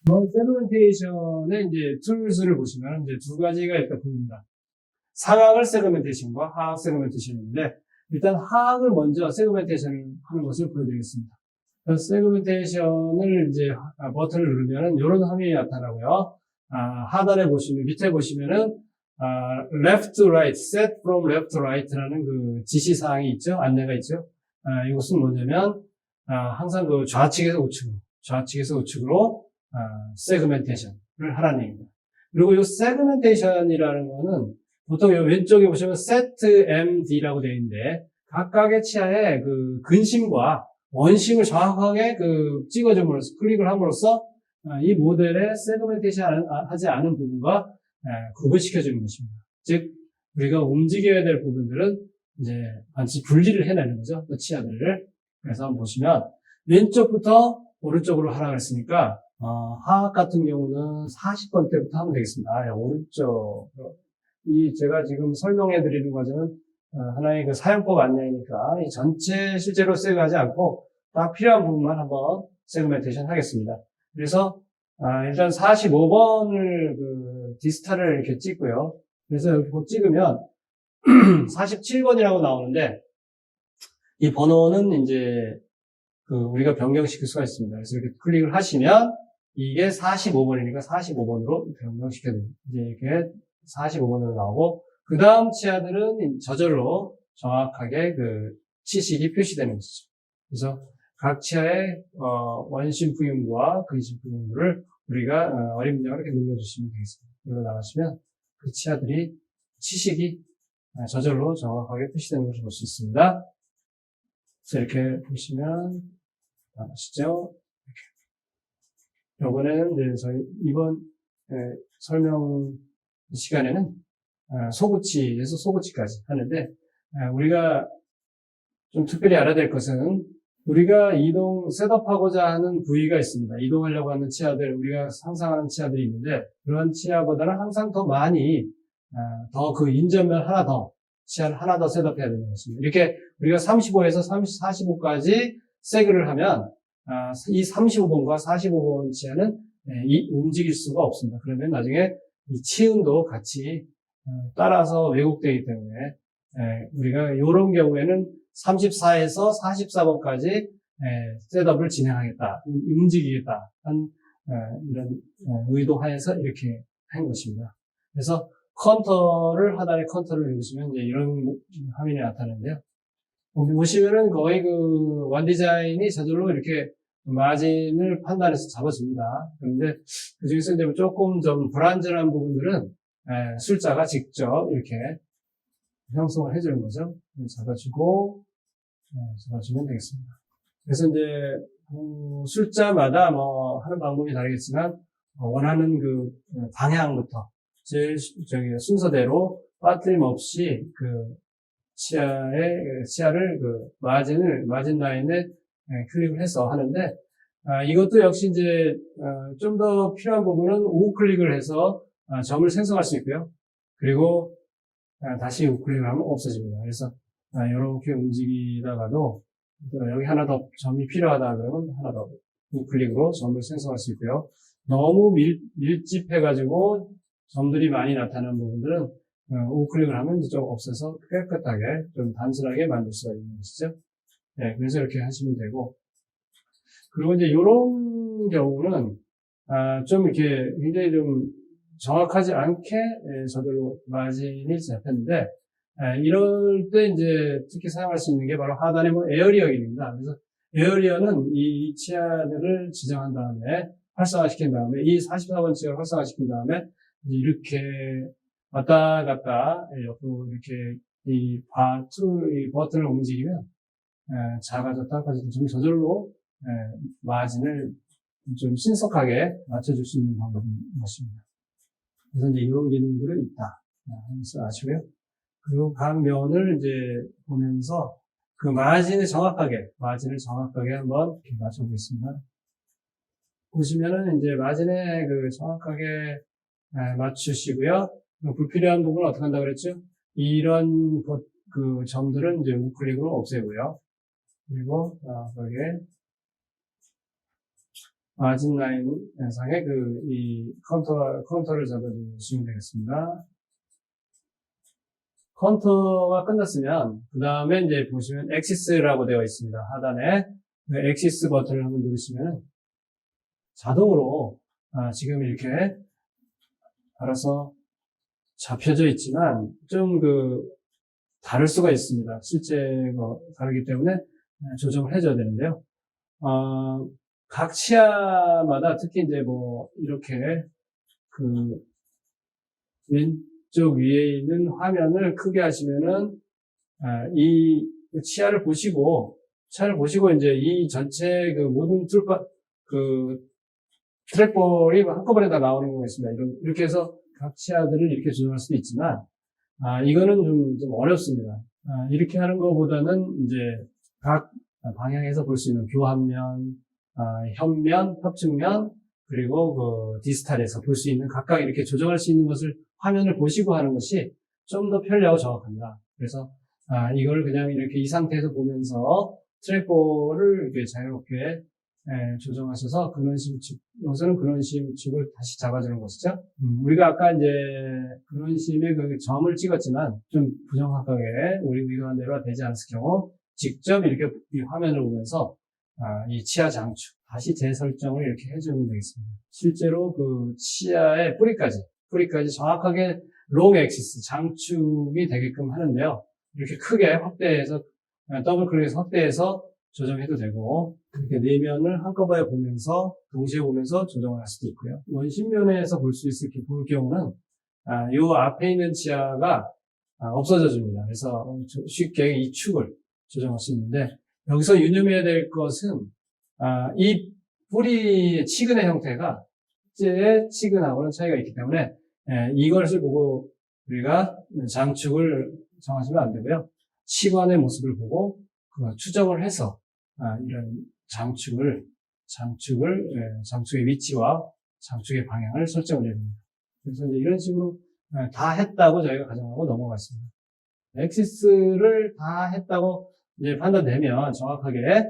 세그멘테이션의 이제 툴스를 보시면 이제 두 가지가 일단 보입니다. 상하을 세그멘테이션과 하악 세그멘테이션인데, 일단 하악을 먼저 세그멘테이션을 하는 것을 보여드리겠습니다. 그래서 세그멘테이션을 이제 버튼을 누르면은 이런 화면이 나타나고요. 하단에 보시면, 밑에 보시면은 left to right, set from left to right라는 그 지시사항이 있죠. 안내가 있죠. 이것은 뭐냐면 항상 그 좌측에서 우측으로 세그멘테이션을 하라는 얘기입니다. 그리고 이 세그멘테이션이라는 거는 보통 요 왼쪽에 보시면 setMD라고 되어 있는데, 각각의 치아에 그 근심과 원심을 정확하게 찍어줌으로써, 클릭을 함으로써 이 모델의 세그멘테이션 하지 않은 부분과 구분시켜주는 것입니다. 즉, 우리가 움직여야 될 부분들은 이제 반드시 분리를 해내는 거죠. 그 치아들을. 그래서 한번 보시면, 왼쪽부터 오른쪽으로 하라 그랬으니까, 하악 같은 경우는 40번 때부터 하면 되겠습니다. 오른쪽. 제가 지금 설명해 드리는 과정은 하나의 그 사용법 안내니까 이 전체 실제로 세그하지 않고 딱 필요한 부분만 한번 세그멘테이션 하겠습니다. 그래서 일단 45번을 디스타를 이렇게 찍고요. 그래서 여기 찍으면 47번이라고 나오는데, 이 번호는 이제 우리가 변경시킬 수가 있습니다. 그래서 이렇게 클릭을 하시면 이게 45번이니까 45번으로 변경시켜드립니다. 이제 이렇게 45번으로 나오고, 그 다음 치아들은 저절로 정확하게 치식이 표시되는 것이죠. 그래서 각 치아의 원심 부윤부와 근심 부윤부를 우리가 어림짐작으로 이렇게 눌러주시면 되겠습니다. 눌러 나가시면 그 치아들이 치식이 저절로 정확하게 표시되는 것을 볼 수 있습니다. 그래서 이렇게 보시면 아시죠? 이번에는 이제 저희 이번 설명 시간에는 소구치에서 소구치까지 하는데, 우리가 좀 특별히 알아야 될 것은, 우리가 셋업하고자 하는 부위가 있습니다. 이동하려고 하는 치아들, 우리가 상상하는 치아들이 있는데, 그런 치아보다는 항상 더 많이, 더 인접면 치아를 하나 더 셋업해야 되는 것입니다. 이렇게 우리가 35에서 45까지 세그를 하면, 이 35번과 45번 치아는 움직일 수가 없습니다. 그러면 나중에 이 치음도 같이 따라서 왜곡되기 때문에 우리가 이런 경우에는 34에서 44번까지 셋업을 진행하겠다, 움직이겠다 한 이런 의도하에서 이렇게 한 것입니다. 그래서 하단에 컨터를 누르시면 이제 이런 화면이 나타나는데요. 보시면은 거의 원 디자인이 저절로 이렇게 마진을 판단해서 잡아줍니다. 그런데 그 중에서 이제 조금 좀 불안전한 부분들은 술자가 직접 이렇게 형성을 해주는 거죠. 잡아주면 되겠습니다. 그래서 이제 술자마다 하는 방법이 다르겠지만 원하는 방향부터 제일 순서대로 빠뜨림 없이 치아를 마진 라인에 클릭을 해서 하는데, 이것도 역시 이제 좀 더 필요한 부분은 우클릭을 해서 점을 생성할 수 있고요. 그리고 다시 우클릭을 하면 없어집니다. 그래서 이렇게 움직이다가도 여기 하나 더 점이 필요하다 그러면 하나 더 우클릭으로 점을 생성할 수 있고요. 너무 밀집해가지고 점들이 많이 나타나는 부분들은 우클릭을 하면 이제 좀 없애서 깨끗하게 좀 단순하게 만들 수가 있는 것이죠. 네, 그래서 이렇게 하시면 되고, 그리고 이제 이런 경우는 좀 이렇게 굉장히 좀 정확하지 않게 저절로 마진이 잡혔는데, 이럴 때 이제 특히 사용할 수 있는 게 바로 하단에 에어리어 기능입니다. 그래서 에어리어는 이 치아들을 지정한 다음에 활성화시킨 다음에 이 44번 치아를 활성화시킨 다음에 이렇게 왔다 갔다 옆으로 이렇게 이 버튼을 움직이면 작아졌다 커졌다 좀 저절로 마진을 좀 신속하게 맞춰줄 수 있는 방법인 것입니다. 그래서 이제 이런 기능들은 있다 하면서 아시고요. 그리고 각 면을 이제 보면서 마진을 정확하게 한번 이렇게 맞춰보겠습니다. 보시면은 이제 마진에 정확하게 맞추시고요. 불필요한 부분은 어떻게 한다고 그랬죠? 이런 점들은 이제 우클릭으로 없애고요. 그리고 거기에 마진 라인 상에 이 컨터를 잡아주시면 되겠습니다. 컨터가 끝났으면, 그 다음에 이제 보시면 엑시스라고 되어 있습니다. 하단에. 그 엑시스 버튼을 한번 누르시면 자동으로, 지금 이렇게 알아서 잡혀져 있지만, 좀 다를 수가 있습니다. 실제가 다르기 때문에 조정을 해줘야 되는데요. 각 치아마다 특히 이제 이렇게 왼쪽 위에 있는 화면을 크게 하시면은, 이 치아를 보시고 이제 이 전체 모든 트랙볼이 한꺼번에 다 나오는 경우가 있습니다. 이렇게 해서 각 치아들을 이렇게 조정할 수도 있지만, 이거는 좀 어렵습니다. 이렇게 하는 것보다는 이제 각 방향에서 볼 수 있는 교합면, 현면, 협측면, 그리고 디스탈에서 볼 수 있는 각각 이렇게 조정할 수 있는 것을 화면을 보시고 하는 것이 좀 더 편리하고 정확합니다. 그래서 이걸 그냥 이렇게 이 상태에서 보면서 트랙볼을 이렇게 자유롭게 조정하셔서 근원심 우측, 여기서는 근원심 우측을 다시 잡아주는 것이죠. 우리가 아까 이제 근원심의 점을 찍었지만 좀 부정확하게 우리 의도한 대로 되지 않았을 경우 직접 이렇게 이 화면을 보면서 이 치아 장축 다시 재설정을 이렇게 해주면 되겠습니다. 실제로 치아의 뿌리까지 정확하게 롱 엑시스 장축이 되게끔 하는데요. 이렇게 크게 확대해서 더블 클릭해서 확대해서 조정해도 되고, 이렇게 내면을 한꺼번에 동시에 보면서 조정을 할 수도 있고요. 원심면에서 볼 경우는, 요 앞에 있는 치아가, 없어져 줍니다. 그래서 쉽게 이 축을 조정할 수 있는데, 여기서 유념해야 될 것은, 이 뿌리의 치근의 형태가 실제의 치근하고는 차이가 있기 때문에, 이것을 보고 우리가 장축을 정하시면 안 되고요. 치관의 모습을 보고, 추정을 해서, 이런 장축의 위치와 장축의 방향을 설정을 해야 됩니다. 그래서 이제 이런 식으로 다 했다고 저희가 가정하고 넘어갔습니다. 엑시스를 다 했다고 이제 판단되면 정확하게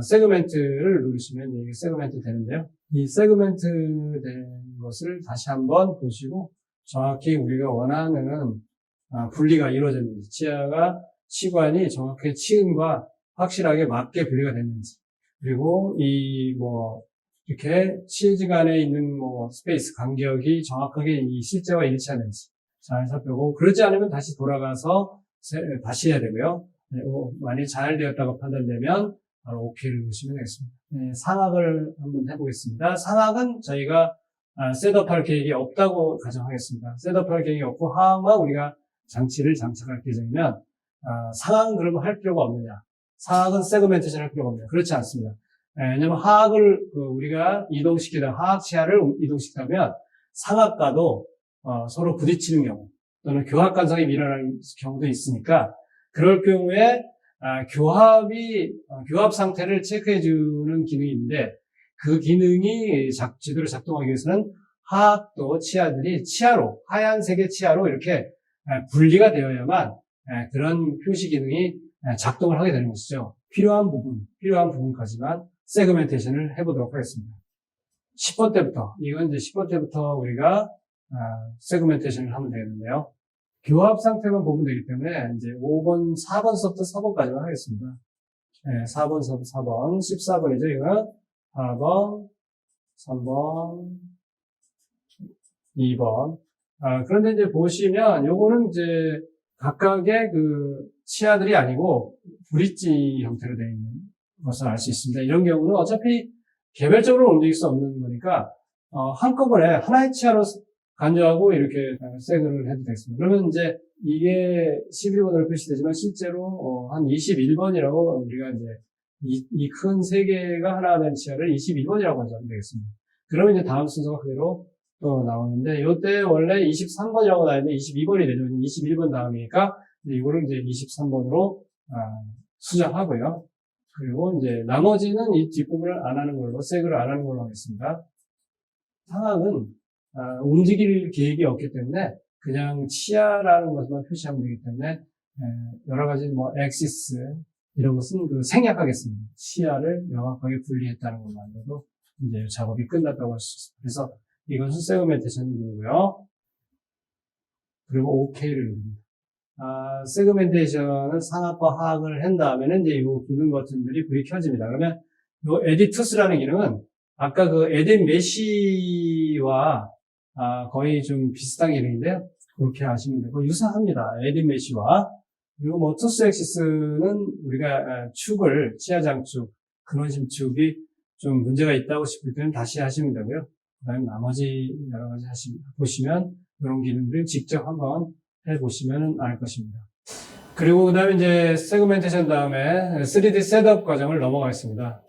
세그멘트를 누르시면 이게 세그멘트 되는데요. 이 세그멘트 된 것을 다시 한번 보시고 정확히 우리가 원하는 분리가 이루어졌는지, 치관이 정확히 치근과 확실하게 맞게 분리가 됐는지, 그리고 이렇게 치즈간에 있는 스페이스, 간격이 정확하게 이 실제와 일치하는지 잘 살펴보고, 그렇지 않으면 다시 돌아가서 다시 해야 되고요. 만약 잘 되었다고 판단되면 바로 OK를 누르시면 되겠습니다. 상악을 한번 해보겠습니다. 상악은 저희가 셋업할 계획이 없다고 가정하겠습니다. 셋업할 계획이 없고 하악만 우리가 장치를 장착할 예정이면 상악은 그러면 할 필요가 없느냐? 상악은 세그멘테이션 할 필요가 없느냐? 그렇지 않습니다. 왜냐면 하악을 우리가 하악 치아를 이동시키면 상악과도 서로 부딪히는 경우 또는 교합 간섭이 일어나는 경우도 있으니까, 그럴 경우에 교합 상태를 체크해주는 기능이 있는데, 그 기능이 제대로 작동하기 위해서는 하악도 치아들이 하얀색의 치아로 이렇게 분리가 되어야만 그런 표시 기능이 작동을 하게 되는 것이죠. 필요한 부분까지만 세그멘테이션을 해보도록 하겠습니다. 10번 때부터, 이건 이제 10번 때부터 우리가 세그멘테이션을 하면 되겠는데요. 교합 상태만 보면 되기 때문에 이제 4번서부터 4번까지만 하겠습니다. 4번서부터 4번, 14번이죠. 이거는 4번, 3번, 2번. 그런데 이제 보시면 요거는 이제 각각의 치아들이 아니고 브릿지 형태로 되어 있는 것을 알 수 있습니다. 이런 경우는 어차피 개별적으로 움직일 수 없는 거니까 한꺼번에 하나의 치아로 간주하고 이렇게 세그를 해도 되겠습니다. 그러면 이제 이게 11번으로 표시되지만 실제로 한 21번이라고 우리가 이제 이 큰 세 개가 하나 된 치아를 21번이라고 간주하면 되겠습니다. 그러면 이제 다음 순서가 그대로 또 나오는데, 요때 원래 23번이라고 나왔는데 22번이 되죠. 21번 다음이니까 이거를 이제 23번으로 수정하고요. 그리고 이제 나머지는 이 뒷부분을 안 하는 걸로, 세그를 안 하는 걸로 하겠습니다. 상악은 움직일 계획이 없기 때문에 그냥 치아라는 것만 표시하면 되기 때문에 여러 가지 엑시스 이런 것은 생략하겠습니다. 치아를 명확하게 분리했다는 것만으로도 이제 작업이 끝났다고 할 수 있습니다. 그래서 이것은 세그멘테이션 누르고요. 그리고 OK를 누릅니다. 세그멘테이션을 상압과 하악을 한 다음에는 이제 이 기능 버튼들이 불이 켜집니다. 그러면 이 에디투스라는 기능은 아까 그 에딧 메시와 거의 좀 비슷한 기능인데요. 그렇게 하시면 되고 유사합니다. 에딧 메시와. 그리고 뭐 투스 엑시스는 우리가 축을 치하장축, 근원심축이 좀 문제가 있다고 싶을 때는 다시 하시면 되고요. 그다음에 나머지 여러 가지 보시면 이런 기능들 직접 한번 해보시면 알 것입니다. 그리고 그 다음에 이제 세그멘테이션 다음에 3D 셋업 과정을 넘어가겠습니다.